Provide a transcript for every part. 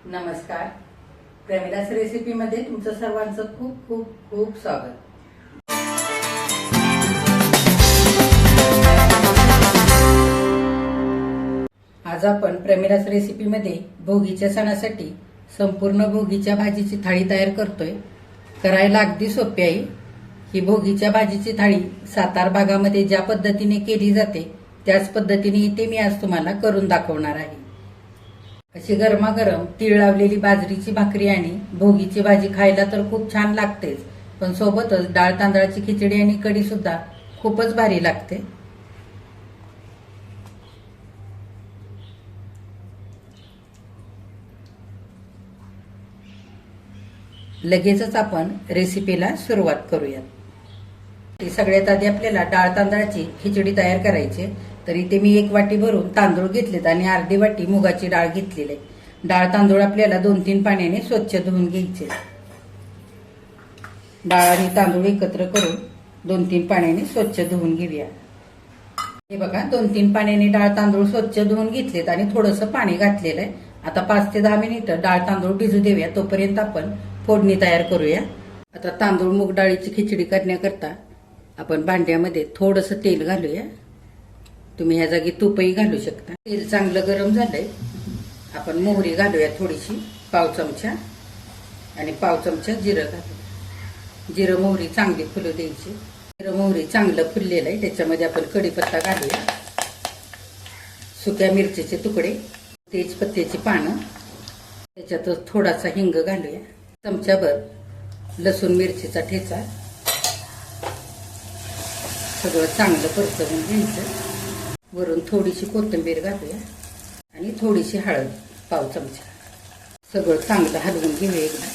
नमस्कार. प्रेमिलास रेसिपीमध्ये तुमचं सर्वांचं खूप खूप खूप स्वागत. आज आपण प्रेमिलास रेसिपीमध्ये भोगीच्या सणासाठी संपूर्ण भोगीच्या भाजीची थाळी तयार करतोय. करायला अगदी सोपी आहे. ही भोगीच्या भाजीची थाळी सातारा भागामध्ये ज्या पद्धतीने केली जाते त्याच पद्धतीने इथे मी आज तुम्हाला करून दाखवणार आहे. अशी गरमागरम तीळ लावलेली बाजरीची भाकरी आणि भोगीची भाजी खायला तर खूप छान लागतेच, पण सोबतच डाळ तांदळाची खिचडी आणि कढी सुद्धा खूपच भारी लागते. लगेचच आपण रेसिपीला सुरुवात करूयात. सगळ्यात आधी आपल्याला डाळ तांदळाची खिचडी तयार करायची. तर इथे मी 1 वाटी भरून तांदूळ घेतलेत आणि अर्धी वाटी मुगाची डाळ घेतलेली आहे. डाळ तांदूळ आपल्याला 2-3 पाण्याने स्वच्छ धुवून घ्यायचे. डाळ आणि तांदूळ एकत्र करून 2-3 पाण्याने स्वच्छ धुवून घेऊया. हे बघा, 2-3 पाण्याने डाळ तांदूळ स्वच्छ धुवून घेतलेत आणि थोडंसं पाणी घातलेलं आहे. आता 5 ते 10 मिनिटं डाळ तांदूळ भिजू देऊया. तोपर्यंत आपण फोडणी तयार करूया. आता तांदूळ मूग डाळीची खिचडी करण्याकरता आपण भांड्यामध्ये थोडंसं तेल घालूया. तुम्ही ह्या जागी तूपही घालू शकता. तेल चांगलं गरम झालंय. आपण मोहरी घालूया थोडीशी, पाव चमचा, आणि पाव चमचा जिरं घालूया. जिरं मोहरी चांगली फुलू द्यायची. जिरं मोहरी चांगलं फुललेलं आहे. त्याच्यामध्ये आपण कढीपत्ता घालूया, सुक्या मिरचीचे तुकडे, तेजपत्त्याची पानं, त्याच्यातच थोडासा हिंग घालूया, चमचाभर लसूण मिरचीचा ठेचा. सगळं चांगलं परतवून घ्यायचं. वरून थोडीशी कोथिंबीर घालूया आणि थोडीशी हळद, पाव चमचा. सगळं चांगलं हलवून घेऊया एकदा.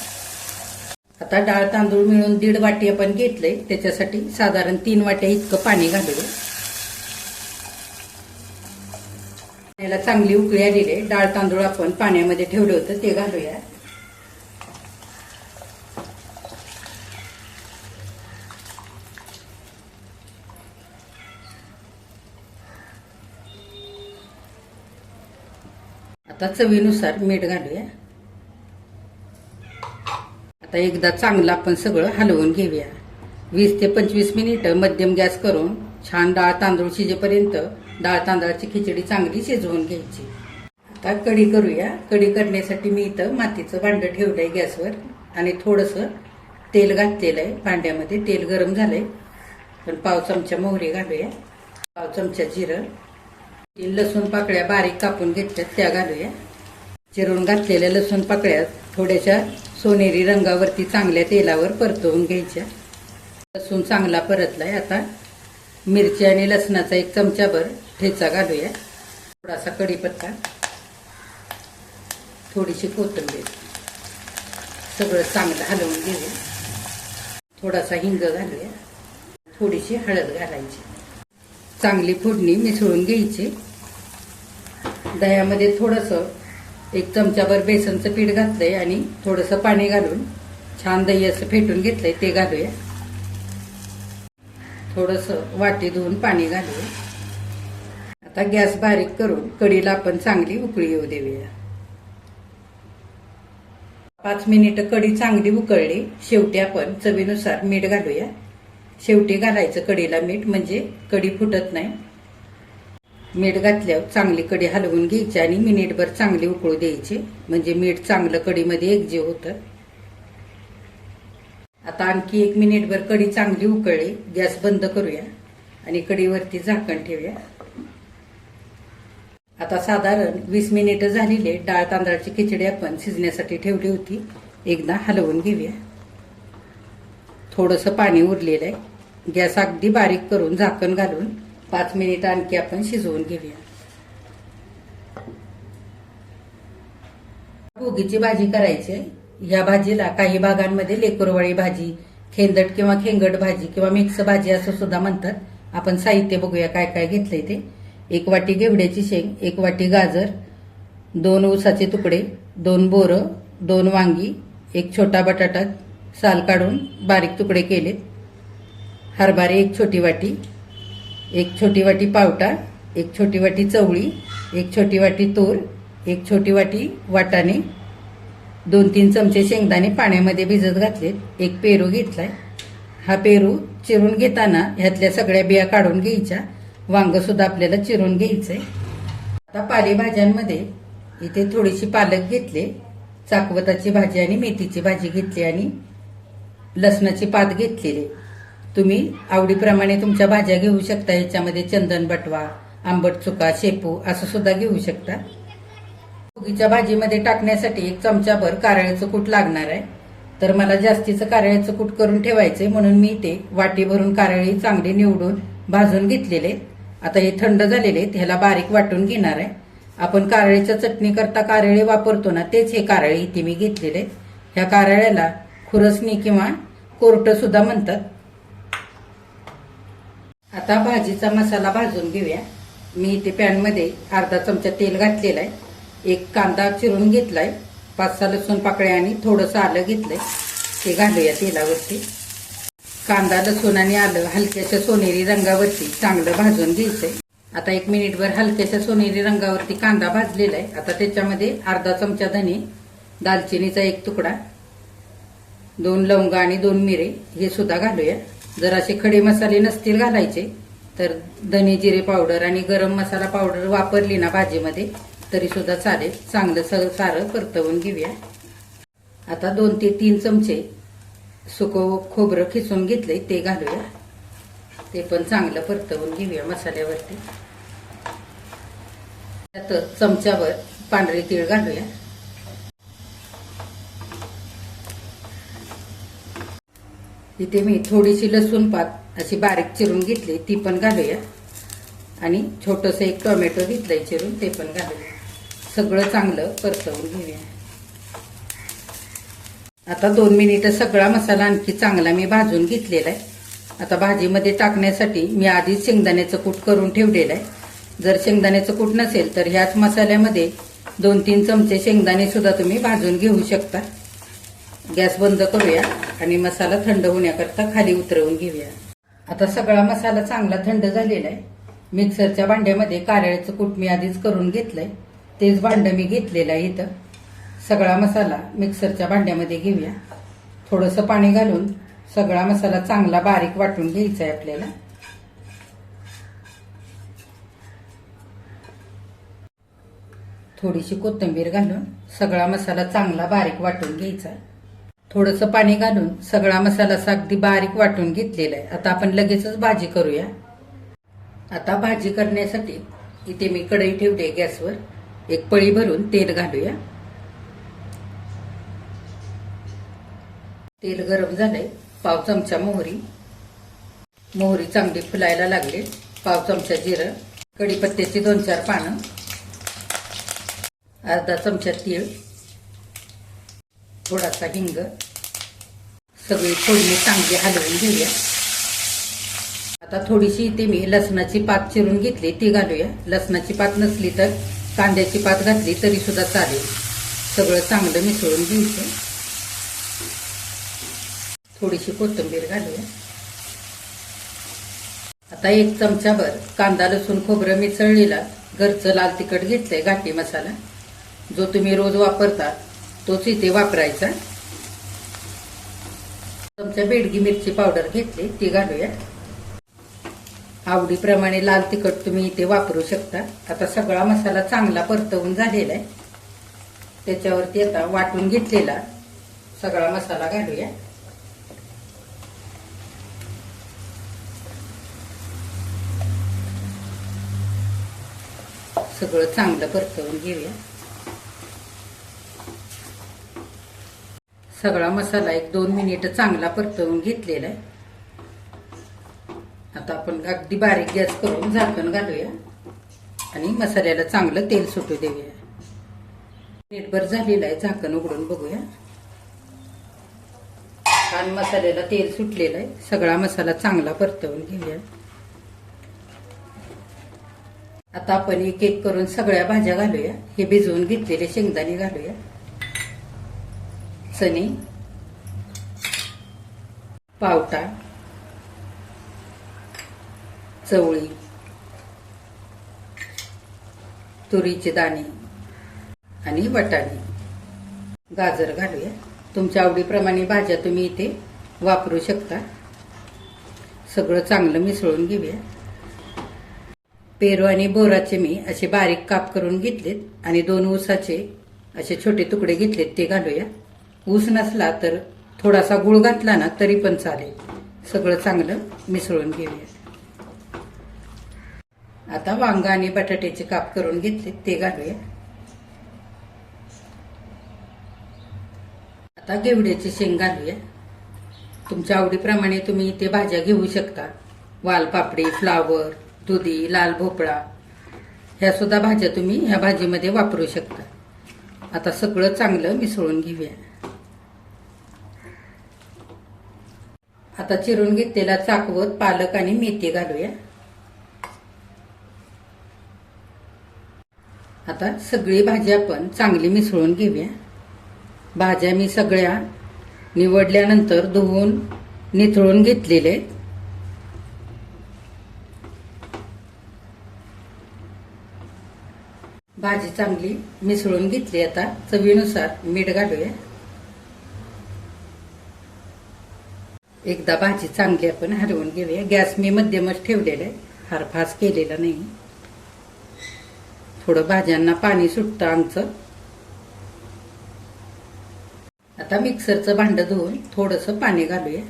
आता डाळ तांदूळ मिळून 1.5 वाटी आपण घेतलंय. त्याच्यासाठी साधारण 3 वाट्या इतकं पाणी घालूया. पाण्याला चांगली उकळी आलेली आहे. डाळ तांदूळ आपण पाण्यामध्ये ठेवलं होतं ते घालूया. आता चवीनुसार मीठ घालूया. आता एकदा चांगलं आपण सगळं हलवून घेऊया. 20 ते 25 मिनिटं मध्यम गॅस करून छान डाळ तांदूळ शिजेपर्यंत डाळ तांदळाची खिचडी चांगली शिजवून घ्यायची. आता कढी करूया. कढी करण्यासाठी मी इथं मातीचं भांडं ठेवलंय गॅसवर आणि थोडंसं तेल घातलेलं आहे भांड्यामध्ये. तेल गरम झालंय. पण पाव चमचा मोहरी घालूया, पाव चमचा जिरं, 3 लसूण पाकळ्या बारीक कापून घेतल्यात त्या घालूया. चिरून घातलेल्या लसूण पाकळ्या थोड्याशा सोनेरी रंगावरती चांगल्या तेलावर परतवून घ्यायच्या. लसूण चांगला परतलाय. आता मिरची आणि लसणाचा 1 चमचाभर ठेचा घालूया, थोडासा कढीपत्ता, थोडीशी कोथिंबीर. सगळं चांगलं हलवून घेऊया. थोडासा हिंग घालूया, थोडीशी हळद घालायची. चांगली फोडणी मिसळून घ्यायची. दह्यामध्ये थोडंसं 1 चमचाभर बेसनचं पीठ घातलंय आणि थोडंसं पाणी घालून छान दही असं फेटून घेतलंय ते घालूया. थोडंसं वाटी धुवून पाणी घालूया. आता गॅस बारीक करून कढीला आपण चांगली उकळी येऊ देऊया. 5 मिनिटं कढी चांगली उकळली. शेवटी आपण चवीनुसार मीठ घालूया. शेवटी घालायचं कढीला मीठ, म्हणजे कढी फुटत नाही. मीठ घातल्यावर चांगली कढी हलवून घ्यायची आणि मिनिटभर चांगली उकळू द्यायची, म्हणजे मीठ चांगलं कढीमध्ये एकजीव होतं. आता आणखी 1 मिनिटभर कढी चांगली उकळली. गॅस बंद करूया आणि कढीवरती झाकण ठेवूया. आता साधारण 20 मिनिटं झालेली. डाळ तांदळाची खिचडी आपण शिजण्यासाठी ठेवली होती. एकदा हलवून घेऊया. थोडंसं पाणी उरलेलं आहे. गॅस अगदी बारीक करून झाकण घालून 5 मिनिटं आणखी आपण शिजवून घेऊया. भोगीची भाजी करायची. ह्या भाजीला काही भागांमध्ये लेकुरवाळी भाजी, खेंदट किंवा खेंगट भाजी किंवा मिक्स भाजी असं सुद्धा म्हणतात. आपण साहित्य बघूया काय काय घेतलंय ते. 1 वाटी घेवड्याची शेंग, 1 वाटी गाजर, 2 ऊसाचे तुकडे, 2 बोरं, 2 वांगी, 1 छोटा बटाटा साल काढून बारीक तुकडे केलेत, हरभरे 1 छोटी वाटी, 1 छोटी वाटी पावटा, 1 छोटी वाटी चवळी, 1 छोटी वाटी तूर, 1 छोटी वाटी वाटाणे, 2-3 चमचे शेंगदाणे पाण्यामध्ये भिजत घातलेत. एक पेरू घेतलाय. हा पेरू चिरून घेताना ह्यातल्या सगळ्या बिया काढून घ्यायच्या. वांग सुद्धा आपल्याला चिरून घ्यायचंय. आता पालेभाज्यांमध्ये इथे थोडीशी पालक घेतली, चाकवताची भाजी आणि मेथीची भाजी घेतली आणि लसणाची पात घेतलेली. तुम्ही आवडीप्रमाणे तुमच्या भाज्या घेऊ शकता. ह्याच्यामध्ये चंदन बटवा, आंबट चुका, शेपू असं सुद्धा घेऊ शकता. कोबीच्या भाजीमध्ये टाकण्यासाठी 1 चमचाभर कारळ्याचं कूट लागणार आहे. तर मला जास्तीचं कारळ्याचं कूट करून ठेवायचंय म्हणून मी इथे वाटी भरून कारळे चांगले निवडून भाजून घेतलेले. आता हे थंड झालेले ह्याला बारीक वाटून घेणार आहे. आपण कारळ्याच्या चटणी करता कारळे वापरतो ना, तेच हे कारळे इथे मी घेतलेले. ह्या कारळ्याला खुरसणी किंवा कोरट सुद्धा म्हणतात. आता भाजीचा मसाला भाजून घेऊया. मी इथे पॅनमध्ये अर्धा चमचा तेल घातलेला आहे. 1 कांदा चिरून घेतलाय, 5-6 लसूण पाकळ्या आणि थोडंसं आलं घेतलंय. ते घालूया तेलावरती. कांदा, लसूण आणि आलं हलक्याच्या सोनेरी रंगावरती चांगलं भाजून घ्यायचंय. आता 1 मिनिटभर हलक्याच्या सोनेरी रंगावरती कांदा भाजलेला आहे. आता त्याच्यामध्ये अर्धा चमचा धने, दालचिनीचा 1 तुकडा, 2 लवंग आणि 2 मिरे हे सुद्धा घालूया. जर असे खडे मसाले नसतील घालायचे तर धने जिरे पावडर आणि गरम मसाला पावडर वापरली ना भाजीमध्ये तरी सुद्धा चालेल. चांगलं सारं परतवून घेऊया. आता 2 ते 3 चमचे सुकं खोबरं खिसून घेतलंय, ते घालूया. ते पण चांगलं परतवून घेऊया मसाल्यावरती. त्यात चमच्यावर पांढरे तीळ घालूया. इथे मी थोडीशी लसूण पात अशी बारीक चिरून घेतली, ती पण घालूया. आणि छोटंसं 1 टोमॅटो घेतलंय चिरून, ते पण घालूया. सगळं चांगलं परतवून घेऊया. आता 2 मिनिटं सगळा मसाला आणखी चांगला मी भाजून घेतलेला आहे. आता भाजीमध्ये टाकण्यासाठी मी आधीच शेंगदाण्याचं कूट करून ठेवलेलं आहे. जर शेंगदाण्याचं कूट नसेल तर ह्याच मसाल्यामध्ये 2-3 चमचे शेंगदाणे सुद्धा तुम्ही भाजून घेऊ शकता. गॅस बंद करूया आणि मसाला थंड होण्याकरता खाली उतरवून घेऊया. आता सगळा मसाला चांगला थंड झालेला आहे. मिक्सरच्या भांड्यामध्ये कारळ्याचं कूट मी आधीच करून घेतलंय, तेच भांडं मी घेतलेलं आहे. इथं सगळा मसाला मिक्सरच्या भांड्यामध्ये घेऊया. थोडंसं पाणी घालून सगळा मसाला चांगला बारीक वाटून घ्यायचा आहे आपल्याला. थोडीशी कोथिंबीर घालून सगळा मसाला चांगला बारीक वाटून घ्यायचा. थोडंसं पाणी घालून सगळा मसाला अगदी बारीक वाटून घेतलेला आहे. आता आपण लगेचच भाजी करूया. आता भाजी करण्यासाठी इथे मी कढई ठेवते गॅसवर. 1 पळी भरून तेल घालूया. तेल गरम झालंय. पाव चमचा मोहरी चांगली फुलायला लागली. पाव चमचा जिरं, कढीपत्त्याची 2-4 पानं, अर्धा चमचा तीळ, थोडासा हिंग. सगळी फोडणी चांगली हलवून घेऊया. आता थोडीशी इथे मी लसणाची पात चिरून घेतली, ती घालूया. लसणाची पात नसली तर कांद्याची पात घातली तरी सुद्धा चालेल. सगळं चांगलं मिसळून घ्यायचं. थोडीशी कोथिंबीर घालूया. आता 1 चमचाभर कांदा, लसूण, खोबरं मिसळलेला घरचं लाल तिखट घेतलंय, घाटी मसाला. जो तुम्ही रोज वापरता तोच इथे वापरायचा. चमचा बेडगी मिरची पावडर घेतली, ती घालूया. आवडीप्रमाणे लाल तिखट तुम्ही इथे वापरू शकता. आता सगळा मसाला चांगला परतवून झालेला आहे. त्याच्यावरती आता वाटून घेतलेला सगळा मसाला घालूया. सगळं चांगलं परतवून घेऊया. सगळा मसाला 1-2 मिनिटं चांगला परतवून घेतलेला आहे. आता आपण अगदी बारीक गॅस करून झाकण घालूया आणि मसाल्याला चांगलं तेल सुटू देऊया. मिनिटभर झालेलं आहे. झाकण उघडून बघूया. छान मसाल्याला तेल सुटलेलं आहे. सगळा मसाला चांगला परतवून घेऊया. आता आपण एक एक करून सगळ्या भाज्या घालूया. हे भिजवून घेतलेले शेंगदाणे घालूया, चणे, पावटा, चवळी, तुरीचे दाणे आणि वाटाणे. गाजर घालूया. तुमच्या आवडीप्रमाणे भाज्या तुम्ही इथे वापरू शकता. सगळं चांगलं मिसळून घेऊया. पेरू आणि बोराचे मी असे बारीक काप करून घेतलेत आणि 2 ऊसाचे असे छोटे तुकडे घेतलेत ते घालूया. ऊस नसला तर थोडासा गूळ घातला ना तरी पण चालेल. सगळं चांगलं मिसळून घेऊया. आता वांगा आणि बटाट्याचे काप करून घेतलेत ते घालूया. आता घेवड्याची शेंग घालूया. तुमच्या आवडीप्रमाणे तुम्ही इथे भाज्या घेऊ शकता. वालपापडी, फ्लावर, दुधी, लाल भोपळा ह्या सुद्धा भाज्या तुम्ही ह्या भाजीमध्ये वापरू शकता. आता सगळं चांगलं मिसळून घेऊया. आता चिरून घेतलेला चाकवत, पालक आणि मेथी घालूया. आता सगळी भाजी आपण चांगली मिसळून घेऊया. भाज्या मी सगळ्या निवडल्यानंतर धुवून निथळून घेतलेले. भाजी चांगली मिसळून घेतली. आता चवीनुसार मीठ घालूया. एकदा भाजी चांगली आपण हलवून घेऊया. गॅस मी मध्यमच ठेवलेला आहे, फार फास्ट केलेला नाही. थोडं भाज्यांना पाणी सुटतं आमचं. आता मिक्सरचं भांडं धुवून थोडंसं पाणी घालूया.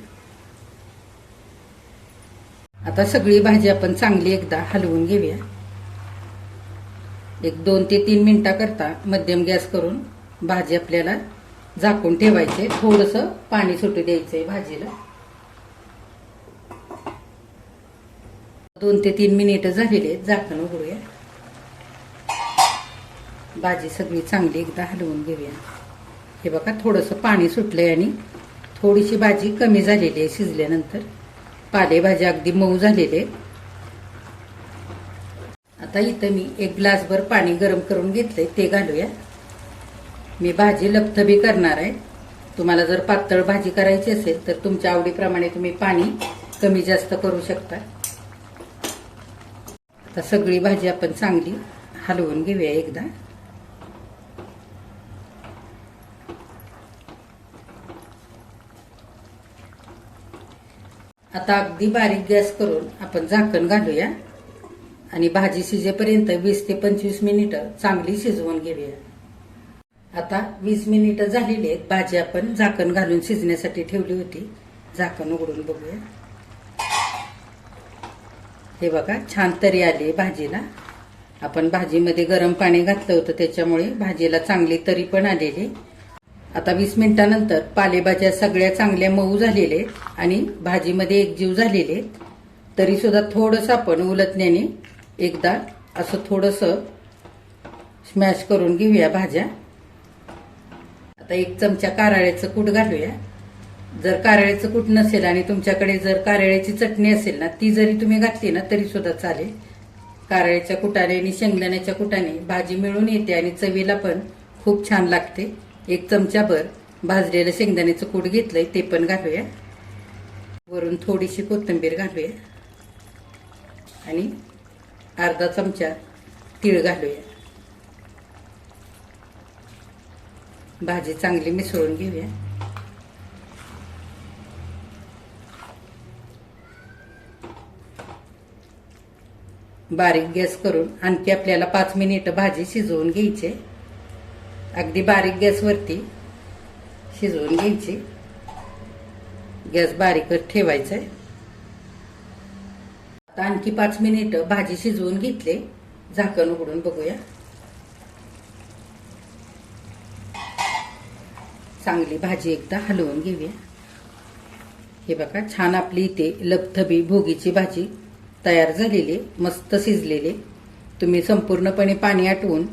आता सगळी भाजी आपण चांगली एकदा हलवून घेऊया. एक 2 ते 3 मिनिटाकरता मध्यम गॅस करून भाजी आपल्याला झाकून ठेवायचे. थोडंसं पाणी सुटू द्यायचंय भाजीला. 2 ते 3 मिनिटं झालेले, झाकण उघडूया. भाजी सगळी चांगली एकदा हलवून घेऊया. हे बघा थोडंसं पाणी सुटलंय आणि थोडीशी भाजी कमी झालेली आहे शिजल्यानंतर. पालेभाज्या अगदी मऊ झालेले. आता इथं मी 1 ग्लासभर पाणी गरम करून घेतलंय ते घालूया. मी भाजी लपथबी करणार आहे. तुम्हाला जर पातळ भाजी करायची असेल तर तुमच्या आवडीप्रमाणे तुम्ही पाणी कमी जास्त करू शकता. आता सगळी भाजी आपण चांगली हलवून घेऊया एकदा. आता अगदी बारीक गॅस करून आपण झाकण घालूया आणि भाजी शिजेपर्यंत 20 ते 25 मिनिटं चांगली शिजवून घेऊया. आता 20 मिनिटं झालेली आहेत. भाजी आपण झाकण घालून शिजण्यासाठी ठेवली होती. झाकण उघडून बघूया. हे बघा छान तरी आली भाजीला. आपण भाजीमध्ये गरम पाणी घातलं होतं त्याच्यामुळे भाजीला चांगली तरी पण आलेली. आता 20 मिनिटानंतर पालेभाज्या सगळ्या चांगल्या मऊ झालेले आणि भाजीमध्ये एकजीव झालेले. तरी सुद्धा थोडंसं आपण उलटण्याने एकदा असं थोडंसं स्मॅश करून घेऊया भाज्या. आता 1 चमचा कारळ्याचं कूट घालूया. जर कारळ्याचं कूट नसेल आणि तुमच्याकडे जर कारळ्याची चटणी असेल ना ती जरी तुम्ही घातली ना तरी सुद्धा चालेल. कारळ्याच्या कुटाने आणि शेंगदाण्याच्या कुटाने भाजी मिळून येते आणि चवीला पण खूप छान लागते. 1 चमचाभर भाजलेलं शेंगदाण्याचं कूट घेतलंय ते पण घालूया. वरून थोडीशी कोथिंबीर घालूया आणि अर्धा चमचा तीळ घालूया. भाजी चांगली मिसळून घेऊया. बारीक गॅस करून आणखी आपल्याला 5 मिनिटं भाजी शिजवून घ्यायची. अगदी बारीक गॅसवरती शिजवून घ्यायची. गॅस बारीकच ठेवायचा आहे. आता आणखी 5 मिनिटं भाजी शिजवून घेतले. झाकण उघडून बघूया. चांगली भाजी एकदा हलवून घेऊया. हे बघा छान आपली इथे लपथबी भोगीची भाजी तयार झालेली, मस्त शिजलेली. तुम्ही संपूर्णपणे पाणी आटवून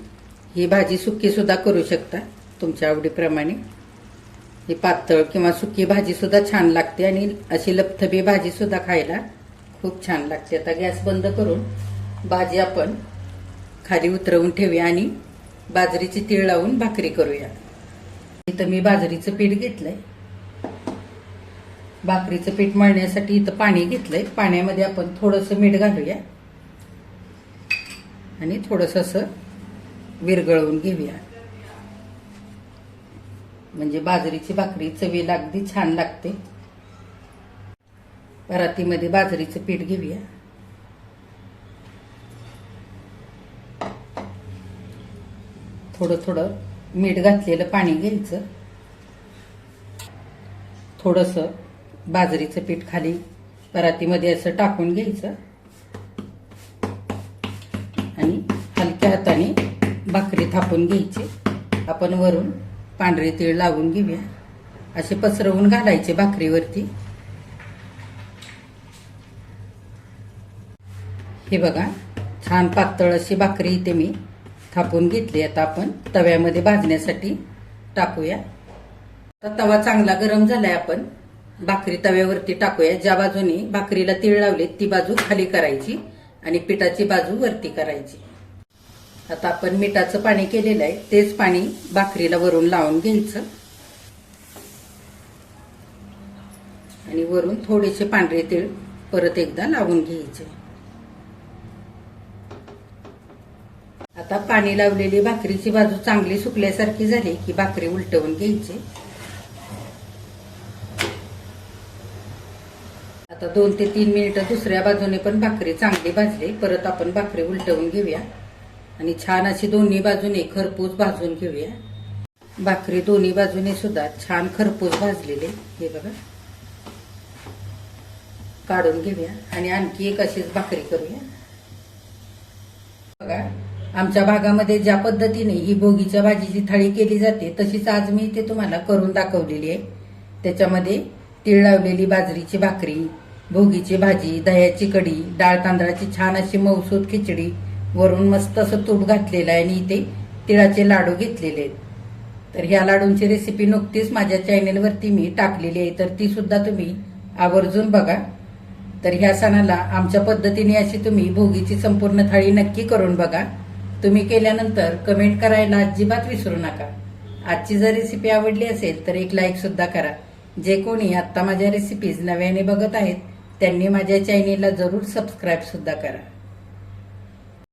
ही भाजी सुकी सुद्धा करू शकता तुमच्या आवडीप्रमाणे. ही पातळ किंवा सुकी भाजी सुद्धा छान लागते आणि अशी लपथबी भाजी सुद्धा खायला खूप छान लागते. आता गॅस बंद करून भाजी आपण खाली उतरवून ठेवूया आणि बाजरीची तीळ लावून भाकरी करूया. इथं मी बाजरीचं पीठ घेतलंय. भाकरीचं पीठ मळण्यासाठी इथं पाणी घेतलंय. पाण्यामध्ये आपण थोडंसं मीठ घालूया आणि थोडंसं असं विरघळवून घेऊया. म्हणजे बाजरीची भाकरी चवीला अगदी छान लागते. परातीमध्ये बाजरीचं पीठ घेऊया. थोडं थोडं मीठ घातलेलं पाणी घ्यायचं. थोडंसं बाजरीचं पीठ खाली परातीमध्ये असं टाकून घ्यायचं आणि हलक्या हाताने भाकरी थापून घ्यायची. आपण वरून पांढरे तीळ लावून घेऊया. असे पसरवून घालायचे भाकरीवरती. हे बघा, छान पातळ अशी भाकरी इथे मी थापून घेतली. आता आपण तव्यामध्ये भाजण्यासाठी टाकूया. आता तवा चांगला गरम झालाय. आपण भाकरी तव्यावरती टाकूया. ज्या बाजूने भाकरीला तीळ लावले ती बाजू खाली करायची आणि पिठाची बाजू वरती करायची. आता आपण मिठाचं पाणी केलेलं आहे तेच पाणी भाकरीला वरून लावून घ्यायचं आणि वरून थोडेसे पांढरे तीळ परत एकदा लावून घ्यायचे. आता पाणी लावलेली भाकरीची बाजू चांगली सुकल्यासारखी झाली की भाकरी उलटवून घ्यायची. आता 2 ते 3 मिनिटं दुसऱ्या बाजूने पण भाकरी चांगली भाजली. परत आपण भाकरी उलटवून घेऊया आणि छान अशी दोन्ही बाजूने खरपूस भाजून घेऊया. भाकरी दोन्ही बाजूने सुद्धा छान खरपूस भाजलेले. हे बघा, काढून घेऊया आणि आणखी एक अशीच भाकरी करूया. बघा, आमच्या भागामध्ये ज्या पद्धतीने ही भोगीच्या भाजीची थाळी केली जाते तशीच आज मी इथे तुम्हाला करून दाखवलेली आहे. त्याच्यामध्ये तीळ लावलेली बाजरीची भाकरी, भोगीची भाजी, दह्याची कढी, डाळ तांदळाची छान अशी मऊसूत खिचडी, वरून मस्त असं तूप घातलेलं आहे आणि इथे तिळाचे लाडू घेतलेले आहेत. तर ह्या लाडूंची रेसिपी नुकतीच माझ्या चॅनेलवरती मी टाकलेली आहे, तर ती सुद्धा तुम्ही आवर्जून बघा. तर ह्या सणाला आमच्या पद्धतीने अशी तुम्ही भोगीची संपूर्ण थाळी नक्की करून बघा. तुम्ही केल्यानंतर कमेंट करायला अजिबात विसरू नका. आजची जर रेसिपी आवडली असेल तर एक लाईक सुद्धा करा. जे कोणी आता माझ्या रेसिपीज नव्याने बघत आहेत त्यांनी माझ्या चॅनेलला जरूर सबस्क्राईब सुद्धा करा.